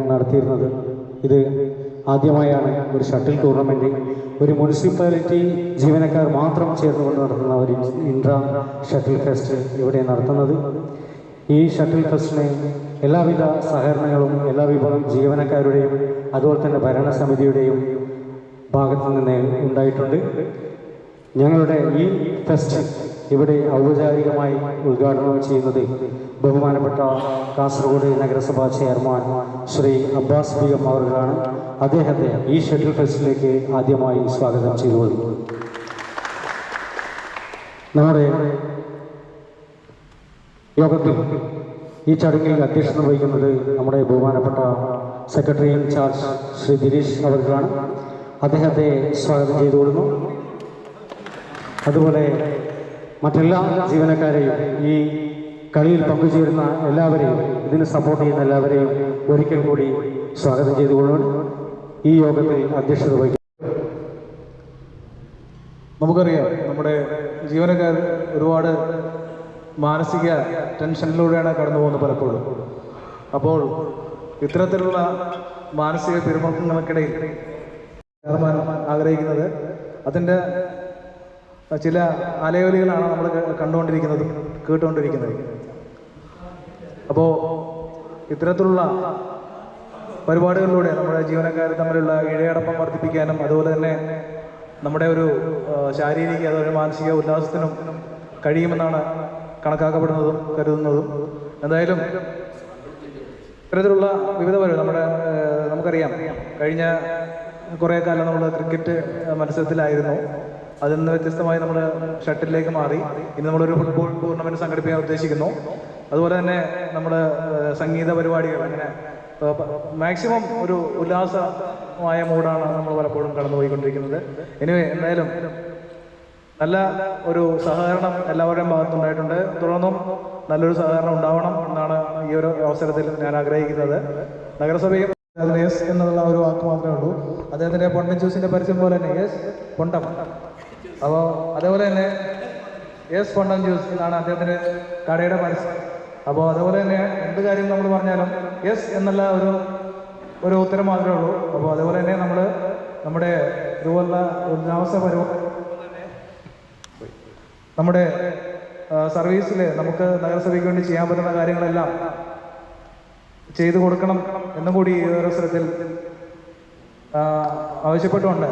നടത്തിയിരുന്നത്. ഇത് ആദ്യമായാണ് ഒരു ഷട്ടിൽ ടൂർണമെൻറ്റ് ഒരു മുനിസിപ്പാലിറ്റി ജീവനക്കാർ മാത്രം ചേർന്നുകൊണ്ട് നടത്തുന്ന ഒരു ഇൻട്രാ ഷട്ടിൽ ഫെസ്റ്റ് ഇവിടെ നടത്തുന്നത്. ഈ ഷട്ടിൽ ഫെസ്റ്റിന് എല്ലാവിധ സഹകരണങ്ങളും എല്ലാ വിഭാഗം ജീവനക്കാരുടെയും അതുപോലെ തന്നെ ഭരണസമിതിയുടെയും ഭാഗത്തു നിന്ന് ഉണ്ടായിട്ടുണ്ട്. ഞങ്ങളുടെ ഈ ഫെസ്റ്റ് ഇവിടെ ഔപചാരികമായി ഉദ്ഘാടനം ചെയ്യുന്നത് ബഹുമാനപ്പെട്ട കാസർഗോഡ് നഗരസഭാ ചെയർമാൻ ശ്രീ അബ്ബാസ് ബീഗം അവர்களാണ്. അദ്ദേഹത്തെ ഈ ഷട്ടിൽ ഫെസ്റ്റിലേക്ക് ആദ്യമായി സ്വാഗതം ചെയ്തുകൊള്ളുന്നു. നമ്മുടെ യോഗത്തിൽ ഈ ചടങ്ങിൽ അധ്യക്ഷത വഹിക്കുന്നത് നമ്മുടെ ബഹുമാനപ്പെട്ട സെക്രട്ടറി ഇൻചാർജ് ശ്രീ ദിനേശ് അവர்களാണ്. അദ്ദേഹത്തെ സ്വാഗതം ചെയ്തുകൊള്ളുന്നു. അതുപോലെ മറ്റെല്ലാ ജീവനക്കാരെയും ഈ കളിയിൽ പങ്കുചേരുന്ന എല്ലാവരെയും ഇതിന് സപ്പോർട്ട് ചെയ്യുന്ന എല്ലാവരെയും ഒരിക്കൽ കൂടി സ്വാഗതം ചെയ്തുകൊള്ളുന്നു. ഈ യോഗത്തിൽ അധ്യക്ഷത വഹിക്കും. നമുക്കറിയാം, നമ്മുടെ ജീവനക്കാർ ഒരുപാട് മാനസിക ടെൻഷനിലൂടെയാണ് കടന്നു പോകുന്നത് പലപ്പോഴും. അപ്പോൾ ഇത്തരത്തിലുള്ള മാനസിക പിരിമുറുക്കങ്ങൾക്കിടയിൽ ചെയർമാൻ ആഗ്രഹിക്കുന്നത് അതിൻ്റെ ചില അലയൊലികളാണ് നമ്മൾ കണ്ടുകൊണ്ടിരിക്കുന്നതും കേട്ടുകൊണ്ടിരിക്കുന്നത്. അപ്പോൾ ഇത്തരത്തിലുള്ള പരിപാടികളിലൂടെ നമ്മുടെ ജീവനക്കാർ തമ്മിലുള്ള ഇഴയടപ്പം വർദ്ധിപ്പിക്കാനും അതുപോലെ തന്നെ നമ്മുടെ ഒരു ശാരീരിക അതുപോലെ മാനസിക ഉല്ലാസത്തിനും കഴിയുമെന്നാണ് കണക്കാക്കപ്പെടുന്നതും കരുതുന്നതും. എന്തായാലും ഇത്തരത്തിലുള്ള വിവിധ നമുക്കറിയാം, കഴിഞ്ഞ കുറേ കാലം നമ്മൾ ക്രിക്കറ്റ് മത്സരത്തിലായിരുന്നു. അതിൽ നിന്ന് വ്യത്യസ്തമായി നമ്മൾ ഷട്ടിലേക്ക് മാറി. ഇനി നമ്മളൊരു ഫുട്ബോൾ ടൂർണമെൻറ്റ് സംഘടിപ്പിക്കാൻ ഉദ്ദേശിക്കുന്നു. അതുപോലെ തന്നെ നമ്മൾ സംഗീത പരിപാടികൾ, അങ്ങനെ മാക്സിമം ഒരു ഉല്ലാസമായ മൂഡാണ് നമ്മൾ പലപ്പോഴും കടന്നുപോയിക്കൊണ്ടിരിക്കുന്നത്. എന്തായാലും നല്ല ഒരു സഹകരണം എല്ലാവരുടെയും ഭാഗത്തുണ്ടായിട്ടുണ്ട്. തുടർന്നും നല്ലൊരു സഹകരണം ഉണ്ടാവണം എന്നാണ് ഈ ഒരു അവസരത്തിൽ ഞാൻ ആഗ്രഹിക്കുന്നത്. നഗരസഭയും അതിന് യെസ് എന്നുള്ള ഒരു വാക്ക് മാത്രമേ ഉള്ളൂ. അദ്ദേഹത്തിൻ്റെ പൊണ്ടൻ ജ്യൂസിൻ്റെ പരസ്യം പോലെ തന്നെ യെസ് പൊണ്ടം. അപ്പോൾ അതേപോലെ തന്നെ യെസ് പൊണ്ടൻ ജ്യൂസ് എന്നാണ് അദ്ദേഹത്തിൻ്റെ കടയുടെ പരസ്യം. അപ്പോൾ അതുപോലെ തന്നെ എന്ത് കാര്യം നമ്മൾ പറഞ്ഞാലും യെസ് എന്നുള്ള ഒരു ഉത്തരം മാത്രമേ ഉള്ളൂ. അപ്പോൾ അതുപോലെ തന്നെ നമ്മുടെ ഇതുപോലുള്ള ഉല്ലാസ പരിപാടി നമ്മുടെ സർവീസിൽ നമുക്ക് നഗരസഭയ്ക്ക് വേണ്ടി ചെയ്യാൻ പറ്റുന്ന കാര്യങ്ങളെല്ലാം ചെയ്തു കൊടുക്കണം എന്നും കൂടി ഈ അവസരത്തിൽ ആവശ്യപ്പെട്ടുകൊണ്ട്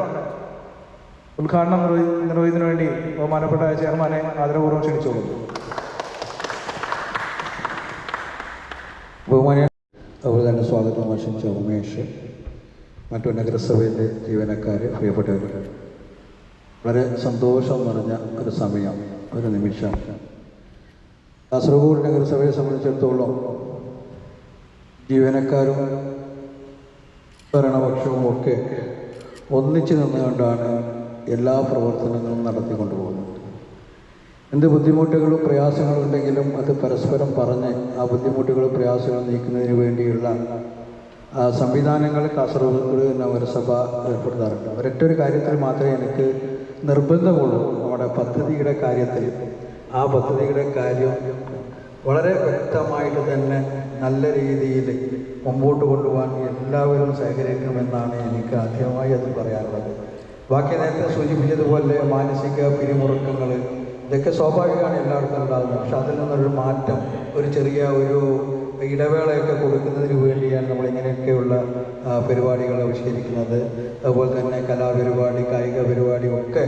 ഉദ്ഘാടനം നിർവഹിക്കുന്നതിന് വേണ്ടി ബഹുമാനപ്പെട്ട ചെയർമാനെ ആദരപൂർവ്വം ക്ഷണിച്ചോളൂ. ബഹുമാനിയ അതുപോലെ തന്നെ സ്വാഗതം ആശംസിച്ച ഉമേഷ്, മറ്റു നഗരസഭയിലെ ജീവനക്കാർ, പ്രിയപ്പെട്ടവർ, വളരെ സന്തോഷം നിറഞ്ഞ ഒരു സമയം, ഒരു നിമിഷം. കാസർഗോഡ് നഗരസഭയെ സംബന്ധിച്ചിടത്തോളം ജീവനക്കാരും ഭരണപക്ഷവും ഒക്കെ ഒന്നിച്ചു നിന്നുകൊണ്ടാണ് എല്ലാ പ്രവർത്തനങ്ങളും നടത്തിക്കൊണ്ടുപോകുന്നത്. എന്ത് ബുദ്ധിമുട്ടുകളും പ്രയാസങ്ങളും ഉണ്ടെങ്കിലും അത് പരസ്പരം പറഞ്ഞ് ആ ബുദ്ധിമുട്ടുകളും പ്രയാസങ്ങളും നീക്കുന്നതിന് വേണ്ടിയുള്ള സംവിധാനങ്ങൾ കാസർഗോഡ് നഗരസഭ ഏർപ്പെടുത്താറുണ്ട്. ഒരൊറ്റൊരു കാര്യത്തിൽ മാത്രമേ എനിക്ക് നിർബന്ധമുള്ളൂ. നമ്മുടെ പദ്ധതിയുടെ കാര്യത്തിൽ ആ പദ്ധതിയുടെ കാര്യം വളരെ വ്യക്തമായിട്ട് തന്നെ നല്ല രീതിയിൽ മുമ്പോട്ട് കൊണ്ടുപോകാൻ എല്ലാവരും സഹകരിക്കണമെന്നാണ് എനിക്ക് ആദ്യമായി അത് പറയാനുള്ളത്. ബാക്കി നേരത്തെ സൂചിപ്പിച്ചതുപോലെ മാനസിക പിരിമുറുക്കങ്ങൾ ഇതൊക്കെ സ്വാഭാവികമാണ്, എല്ലാവർക്കും ഉണ്ടാകുന്നത്. പക്ഷെ അതിൽ നിന്നൊരു മാറ്റം, ഒരു ചെറിയ ഇടവേളയൊക്കെ കൊടുക്കുന്നതിന് വേണ്ടിയാണ് നമ്മളിങ്ങനെയൊക്കെയുള്ള പരിപാടികൾ ആവിഷ്കരിക്കുന്നത്. അതുപോലെ തന്നെ കലാപരിപാടി, കായിക പരിപാടി ഒക്കെ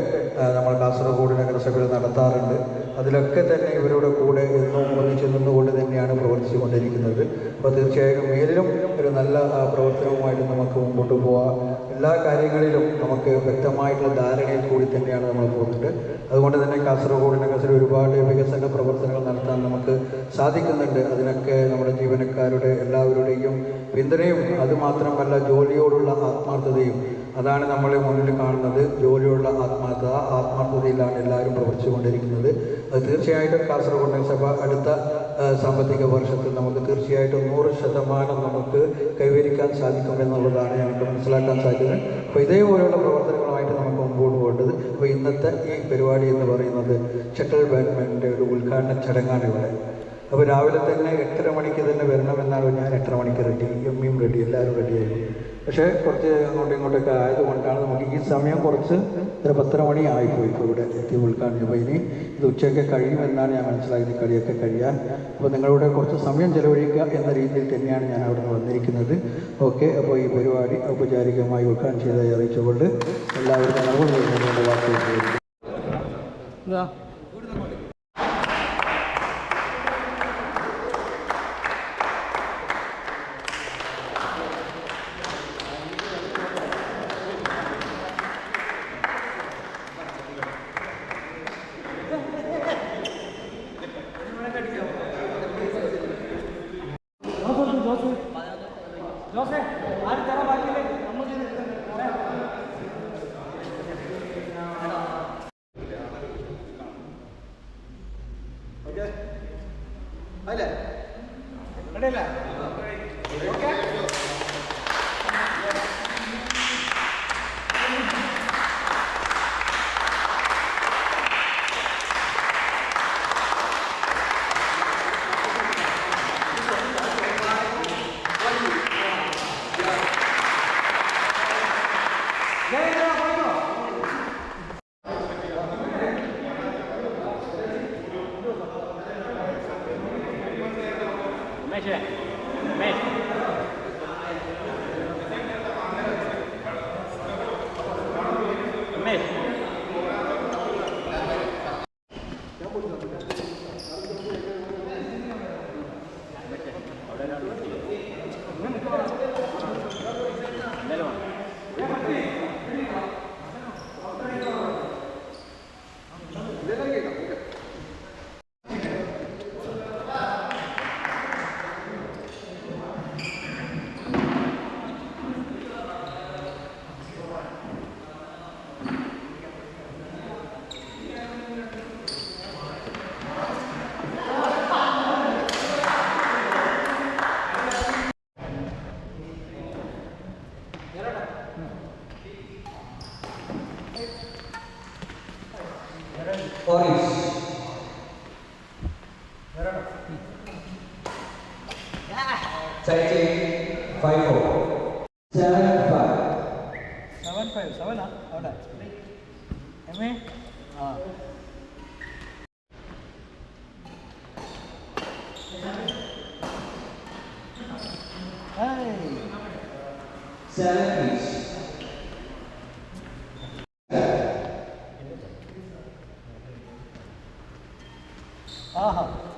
നമ്മൾ കാസർഗോഡ് നഗരസഭയിൽ നടത്താറുണ്ട്. അതിലൊക്കെ തന്നെ ഇവരുടെ കൂടെ എന്നും ഒന്നിച്ചു നിന്നുകൊണ്ട് തന്നെയാണ് പ്രവർത്തിച്ചു കൊണ്ടിരിക്കുന്നത്. അപ്പോൾ തീർച്ചയായും മേലിലും ഒരു നല്ല പ്രവർത്തനവുമായിട്ട് നമുക്ക് മുമ്പോട്ട് പോകാം. എല്ലാ കാര്യങ്ങളിലും നമുക്ക് വ്യക്തമായിട്ടുള്ള ധാരണയിൽ കൂടി തന്നെയാണ് നമ്മൾ പോകുന്നത്. അതുകൊണ്ട് തന്നെ കാസർഗോഡ് നഗരത്തിൽ ഒരുപാട് വികസന പ്രവർത്തനങ്ങൾ നടത്താൻ നമുക്ക് സാധിക്കുന്നുണ്ട്. അതിനൊക്കെ നമ്മുടെ ജീവനക്കാരുടെ എല്ലാവരുടെയും പിന്തുണയും അതുമാത്രമല്ല ജോലിയോടുള്ള ആത്മാർത്ഥതയും അതാണ് നമ്മളെ മുന്നിൽ കാണുന്നത്. ജോലിയുള്ള ആത്മാർത്ഥതയിലാണ് എല്ലാവരും പ്രവർത്തിച്ചു കൊണ്ടിരിക്കുന്നത്. അത് തീർച്ചയായിട്ടും കാസർഗോഡ് നഗരസഭ അടുത്ത സാമ്പത്തിക വർഷത്തിൽ നമുക്ക് തീർച്ചയായിട്ടും 100% നമുക്ക് കൈവരിക്കാൻ സാധിക്കുമെന്നുള്ളതാണ് ഞങ്ങൾക്ക് മനസ്സിലാക്കാൻ സാധിക്കുന്നത്. അപ്പോൾ ഇതേപോലെയുള്ള പ്രവർത്തനങ്ങളുമായിട്ട് കൊണ്ടുപോകേണ്ടത്. അപ്പോൾ ഇന്നത്തെ ഈ പരിപാടി എന്ന് പറയുന്നത് ഷട്ടിൽ ബാഡ്മിൻ്റൻ്റെ ഒരു ഉദ്ഘാടന ചടങ്ങാണ് ഇവിടെ. അപ്പോൾ രാവിലെ തന്നെ 8:30 മണിക്ക് തന്നെ വരണമെന്നാണ്. ഞാൻ 8:30 മണിക്ക് റെഡി, എമ്മിയും റെഡി, എല്ലാവരും റെഡിയായിരുന്നു. പക്ഷേ കുറച്ച് അങ്ങോട്ടും ഇങ്ങോട്ടൊക്കെ ആയതുകൊണ്ടാണ് നമുക്ക് ഈ സമയം കുറച്ച് 10:30 മണി ആയിപ്പോയി ഇപ്പോൾ ഇവിടെ എത്തി ഉദ്ഘാടനം. അപ്പോൾ ഇനി ഇത് ഉച്ചയൊക്കെ കഴിയുമെന്നാണ് ഞാൻ മനസ്സിലാക്കിയത്, കളിയൊക്കെ കഴിയാൻ. അപ്പോൾ നിങ്ങളുടെ കുറച്ച് സമയം ചെലവഴിക്കുക എന്ന രീതിയിൽ തന്നെയാണ് ഞാൻ അവിടെ നിന്ന് വന്നിരിക്കുന്നത്. ഓക്കെ, അപ്പോൾ ഈ പരിപാടി ഔപചാരികമായി ഉദ്ഘാടനം ചെയ്തതായി അറിയിച്ചുകൊണ്ട് എല്ലാവരും നടപടി വാക്കുകൾ.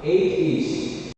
Eight each.